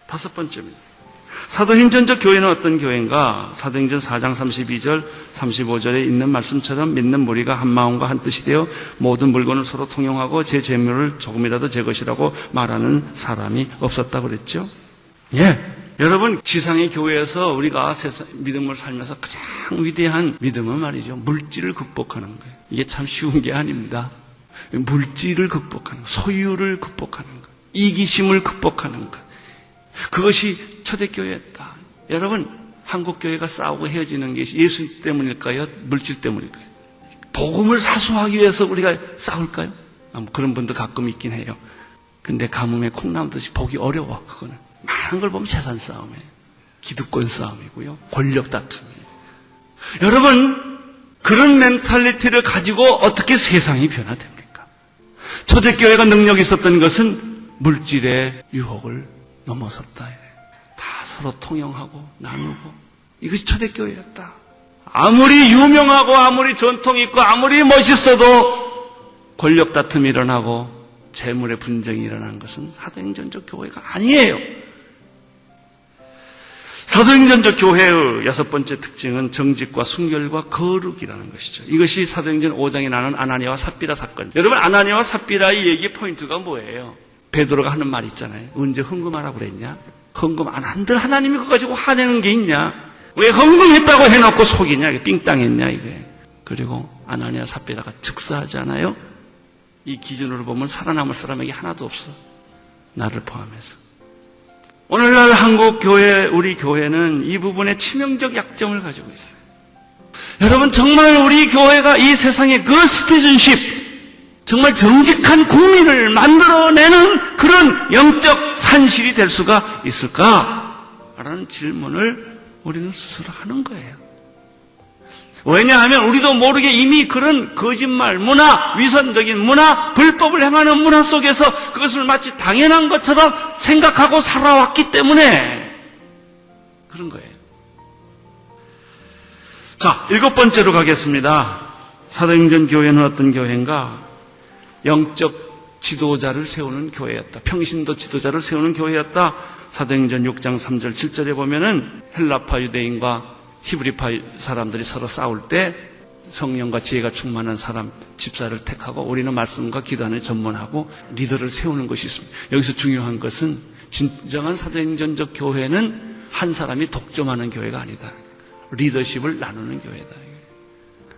다섯 번째입니다. 사도행전적 교회는 어떤 교회인가? 사도행전 4장 32절, 35절에 있는 말씀처럼 믿는 무리가 한 마음과 한 뜻이 되어 모든 물건을 서로 통용하고 제 재물을 조금이라도 제 것이라고 말하는 사람이 없었다고 그랬죠. 예. 여러분, 지상의 교회에서 우리가 믿음을 살면서 가장 위대한 믿음은 말이죠. 물질을 극복하는 거예요. 이게 참 쉬운 게 아닙니다. 물질을 극복하는 것, 소유를 극복하는 것, 이기심을 극복하는 것. 그것이 초대교회였다. 여러분, 한국교회가 싸우고 헤어지는 게 예수 때문일까요? 물질 때문일까요? 복음을 사수하기 위해서 우리가 싸울까요? 그런 분도 가끔 있긴 해요. 근데 가뭄에 콩나무듯이 보기 어려워. 그거는 많은 걸 보면 재산 싸움이에요. 기득권 싸움이고요. 권력 다툼이에요. 여러분, 그런 멘탈리티를 가지고 어떻게 세상이 변화됩니까? 초대교회가 능력이 있었던 것은 물질의 유혹을 넘어섰다. 다 서로 통용하고 나누고, 이것이 초대교회였다. 아무리 유명하고 아무리 전통이 있고 아무리 멋있어도 권력 다툼이 일어나고 재물의 분쟁이 일어나는 것은 사도행전적 교회가 아니에요. 사도행전적 교회의 여섯 번째 특징은 정직과 순결과 거룩이라는 것이죠. 이것이 사도행전 5장에 나오는 아나니아와 삽비라 사건. 여러분, 아나니아와 삽비라의 얘기의 포인트가 뭐예요? 베드로가 하는 말 있잖아요. 언제 헌금하라고 그랬냐? 헌금 안 한들 하나님이 그거 가지고 화내는 게 있냐? 왜 헌금했다고 해놓고 속이냐? 이게 삥땅했냐? 이게. 그리고 아나니아 삽비라가 즉사하잖아요. 이 기준으로 보면 살아남을 사람에게 하나도 없어. 나를 포함해서. 오늘날 한국 교회, 우리 교회는 이 부분에 치명적 약점을 가지고 있어요. 여러분, 정말 우리 교회가 이 세상의 그 시티즌십, 정말 정직한 국민을 만들어내는 그런 영적 산실이 될 수가 있을까? 라는 질문을 우리는 스스로 하는 거예요. 왜냐하면 우리도 모르게 이미 그런 거짓말 문화, 위선적인 문화, 불법을 행하는 문화 속에서 그것을 마치 당연한 것처럼 생각하고 살아왔기 때문에 그런 거예요. 자, 일곱 번째로 가겠습니다. 사도행전 교회는 어떤 교회인가? 영적 지도자를 세우는 교회였다. 평신도 지도자를 세우는 교회였다. 사도행전 6장 3절 7절에 보면은 헬라파 유대인과 히브리파 사람들이 서로 싸울 때 성령과 지혜가 충만한 사람, 집사를 택하고 우리는 말씀과 기도하는 전문하고 리더를 세우는 것이 있습니다. 여기서 중요한 것은 진정한 사도행전적 교회는 한 사람이 독점하는 교회가 아니다. 리더십을 나누는 교회다.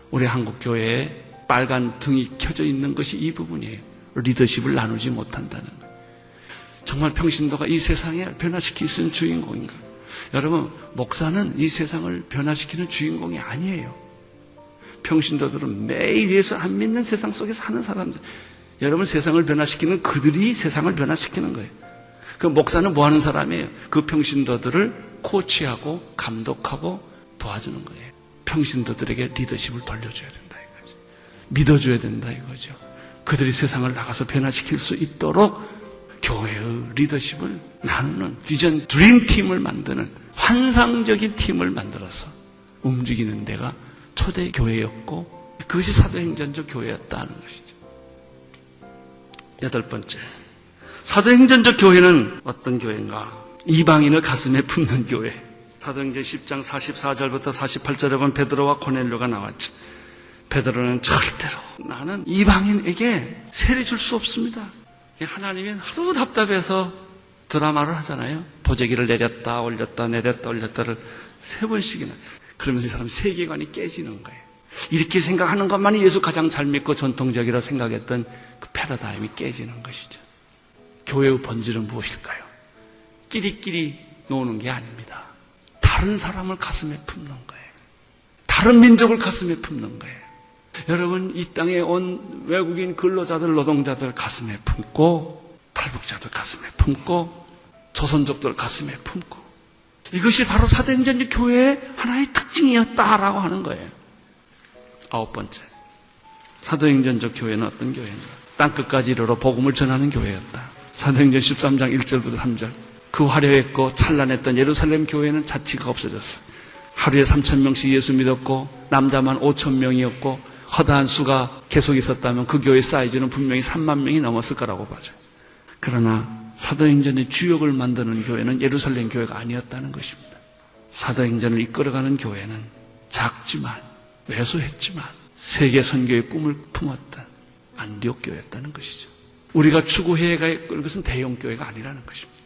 우리 한국 교회에 빨간 등이 켜져 있는 것이 이 부분이에요. 리더십을 나누지 못한다는 거예요. 정말 평신도가 이 세상을 변화시킬 수 있는 주인공인가? 여러분, 목사는 이 세상을 변화시키는 주인공이 아니에요. 평신도들은 매일 예수 안 믿는 세상 속에 사는 사람들. 여러분, 세상을 변화시키는 그들이 세상을 변화시키는 거예요. 그 목사는 뭐 하는 사람이에요? 그 평신도들을 코치하고 감독하고 도와주는 거예요. 평신도들에게 리더십을 돌려줘야 된다 이거죠. 믿어줘야 된다 이거죠. 그들이 세상을 나가서 변화시킬 수 있도록 교회의 리더십을 나누는 비전 드림팀을 만드는 환상적인 팀을 만들어서 움직이는 데가 초대교회였고 그것이 사도행전적 교회였다는 것이죠. 여덟 번째, 사도행전적 교회는 어떤 교회인가? 이방인을 가슴에 품는 교회. 사도행전 10장 44절부터 48절에 보면 베드로와 고넬료가 나왔죠. 베드로는 절대로 나는 이방인에게 세례 줄 수 없습니다. 하나님이 하도 답답해서 드라마를 하잖아요. 보재기를 내렸다 올렸다 내렸다 올렸다를 3번씩이나. 그러면서 이 사람 세계관이 깨지는 거예요. 이렇게 생각하는 것만이 예수 가장 잘 믿고 전통적이라 생각했던 그 패러다임이 깨지는 것이죠. 교회의 본질은 무엇일까요? 끼리끼리 노는 게 아닙니다. 다른 사람을 가슴에 품는 거예요. 다른 민족을 가슴에 품는 거예요. 여러분, 이 땅에 온 외국인 근로자들, 노동자들 가슴에 품고, 탈북자들 가슴에 품고, 조선족들 가슴에 품고, 이것이 바로 사도행전적 교회의 하나의 특징이었다라고 하는 거예요. 아홉 번째, 사도행전적 교회는 어떤 교회인가? 땅끝까지 이르러 복음을 전하는 교회였다. 사도행전 13장 1절부터 3절. 그 화려했고 찬란했던 예루살렘 교회는 자취가 없어졌어요. 하루에 3,000명씩 예수 믿었고 남자만 5,000명이었고 허다한 수가 계속 있었다면 그 교회 사이즈는 분명히 3만 명이 넘었을 거라고 봐요. 그러나 사도행전의 주역을 만드는 교회는 예루살렘 교회가 아니었다는 것입니다. 사도행전을 이끌어가는 교회는 작지만 왜소했지만 세계 선교의 꿈을 품었던 안디옥 교회였다는 것이죠. 우리가 추구해야 할 것은 대형 교회가 아니라는 것입니다.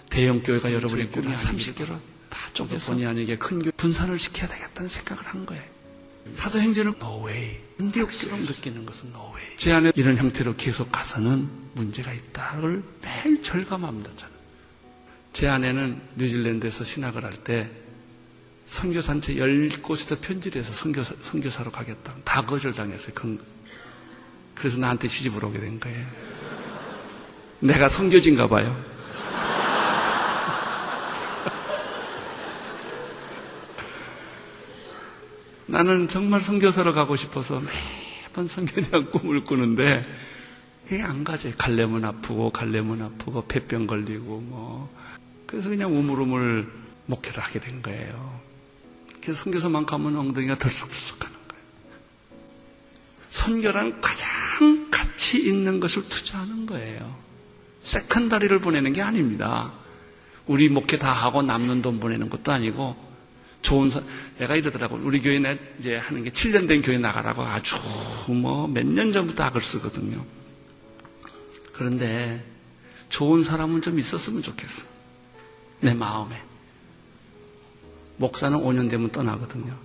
대형 교회가 여러분의 꿈이 30개로 다 쪼개서 본의 아니게 큰 교회 분산을 시켜야 되겠다는 생각을 한 거예요. 사도행전은 노웨이, 안디옥처럼 느끼는 것은 노웨이. 제 안에 이런 형태로 계속 가서는 문제가 있다를 매일 절감합니다. 저는. 제 아내는 뉴질랜드에서 신학을 할 때 선교산체 10곳에다 편지를 해서 선교사로 가겠다. 다 거절당했어요. 그래서 나한테 시집을 오게 된 거예요. 내가 선교지인가 봐요. 나는 정말 선교사로 가고 싶어서 매번 선교에 대한 꿈을 꾸는데 그게 안 가져요. 갈래면 아프고 폐병 걸리고 그래서 그냥 우물우물 목회를 하게 된 거예요. 그래서 선교사만 가면 엉덩이가 덜썩덜썩하는 거예요. 선교란 가장 가치 있는 것을 투자하는 거예요. 세컨다리를 보내는 게 아닙니다. 우리 목회 다 하고 남는 돈 보내는 것도 아니고 내가 이러더라고. 우리 교회 이제 하는 게 7년 된 교회 나가라고 아주 몇 년 전부터 악을 쓰거든요. 그런데 좋은 사람은 좀 있었으면 좋겠어. 내 마음에. 목사는 5년 되면 떠나거든요.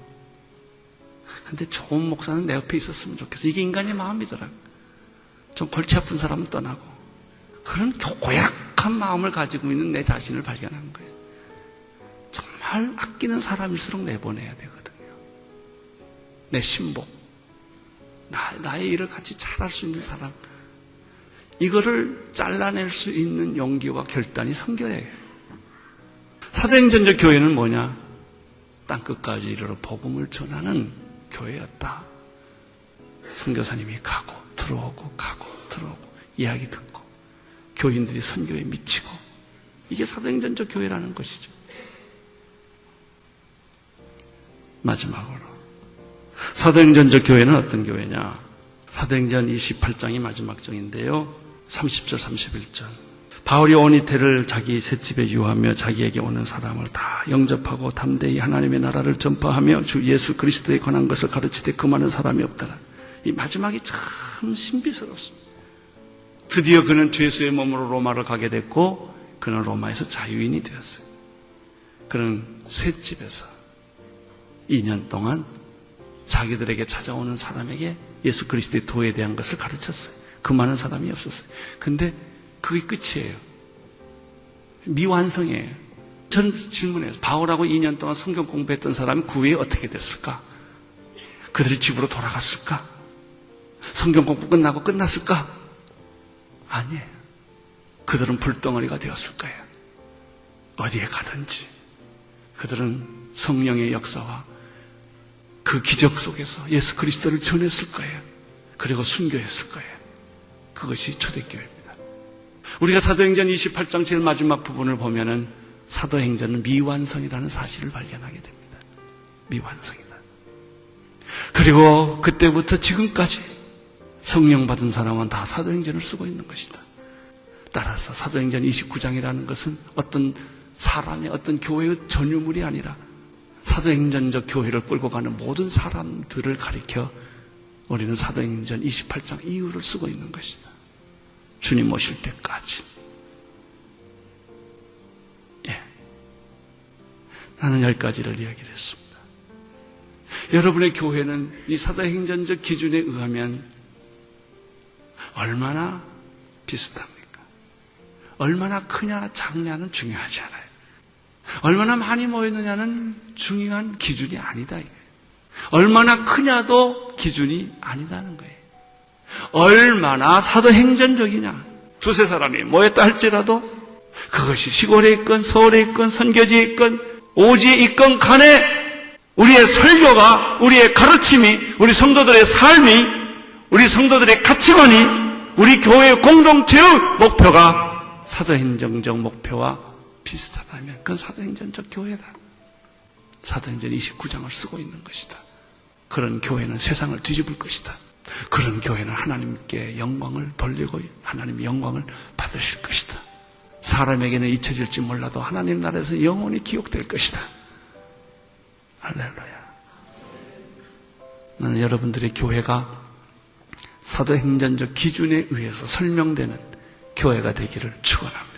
근데 좋은 목사는 내 옆에 있었으면 좋겠어. 이게 인간의 마음이더라고. 좀 골치 아픈 사람은 떠나고. 그런 고약한 마음을 가지고 있는 내 자신을 발견한 거예요. 정말 아끼는 사람일수록 내보내야 되거든요. 내 신복. 나의 일을 같이 잘할 수 있는 사람. 이거를 잘라낼 수 있는 용기와 결단이 선교예요. 사도행전적 교회는 뭐냐? 땅끝까지 이르러 복음을 전하는 교회였다. 선교사님이 가고 들어오고 이야기 듣고 교인들이 선교에 미치고 이게 사도행전적 교회라는 것이죠. 마지막으로 사도행전적 교회는 어떤 교회냐? 사도행전 28장이 마지막 장인데요. 30절 31절 바울이 온 이태를 자기 셋집에 유하며 자기에게 오는 사람을 다 영접하고 담대히 하나님의 나라를 전파하며 주 예수 그리스도에 관한 것을 가르치되 그 많은 사람이 없더라. 이 마지막이 참 신비스럽습니다. 드디어 그는 주 예수의 몸으로 로마를 가게 됐고 그는 로마에서 자유인이 되었어요. 그는 셋집에서 2년 동안 자기들에게 찾아오는 사람에게 예수 그리스도의 도에 대한 것을 가르쳤어요. 그 많은 사람이 없었어요. 근데 그게 끝이에요. 미완성이에요. 전 질문해요. 바울하고 2년 동안 성경 공부했던 사람이 그 후에 어떻게 됐을까? 그들이 집으로 돌아갔을까? 성경 공부 끝나고 끝났을까? 아니에요. 그들은 불덩어리가 되었을 거예요. 어디에 가든지 그들은 성령의 역사와 그 기적 속에서 예수 그리스도를 전했을 거예요. 그리고 순교했을 거예요. 그것이 초대교회입니다. 우리가 사도행전 28장 제일 마지막 부분을 보면은 사도행전은 미완성이라는 사실을 발견하게 됩니다. 미완성이다. 그리고 그때부터 지금까지 성령 받은 사람은 다 사도행전을 쓰고 있는 것이다. 따라서 사도행전 29장이라는 것은 어떤 사람의 어떤 교회의 전유물이 아니라 사도행전적 교회를 끌고 가는 모든 사람들을 가리켜 우리는 사도행전 28장 이후를 쓰고 있는 것이다. 주님 오실 때까지. 나는 10가지를 이야기를 했습니다. 여러분의 교회는 이 사도행전적 기준에 의하면 얼마나 비슷합니까? 얼마나 크냐 작냐는 중요하지 않아요. 얼마나 많이 모였느냐는 중요한 기준이 아니다. 이거예요. 얼마나 크냐도 기준이 아니다는 거예요. 얼마나 사도행전적이냐. 두세 사람이 모였다 할지라도 그것이 시골에 있건 서울에 있건 선교지에 있건 오지에 있건 간에 우리의 설교가, 우리의 가르침이, 우리 성도들의 삶이, 우리 성도들의 가치관이, 우리 교회의 공동체의 목표가 사도행전적 목표와 비슷하다면 그건 사도행전적 교회다. 사도행전 29장을 쓰고 있는 것이다. 그런 교회는 세상을 뒤집을 것이다. 그런 교회는 하나님께 영광을 돌리고 하나님의 영광을 받으실 것이다. 사람에게는 잊혀질지 몰라도 하나님 나라에서 영원히 기억될 것이다. 할렐루야. 나는 여러분들의 교회가 사도행전적 기준에 의해서 설명되는 교회가 되기를 축원합니다.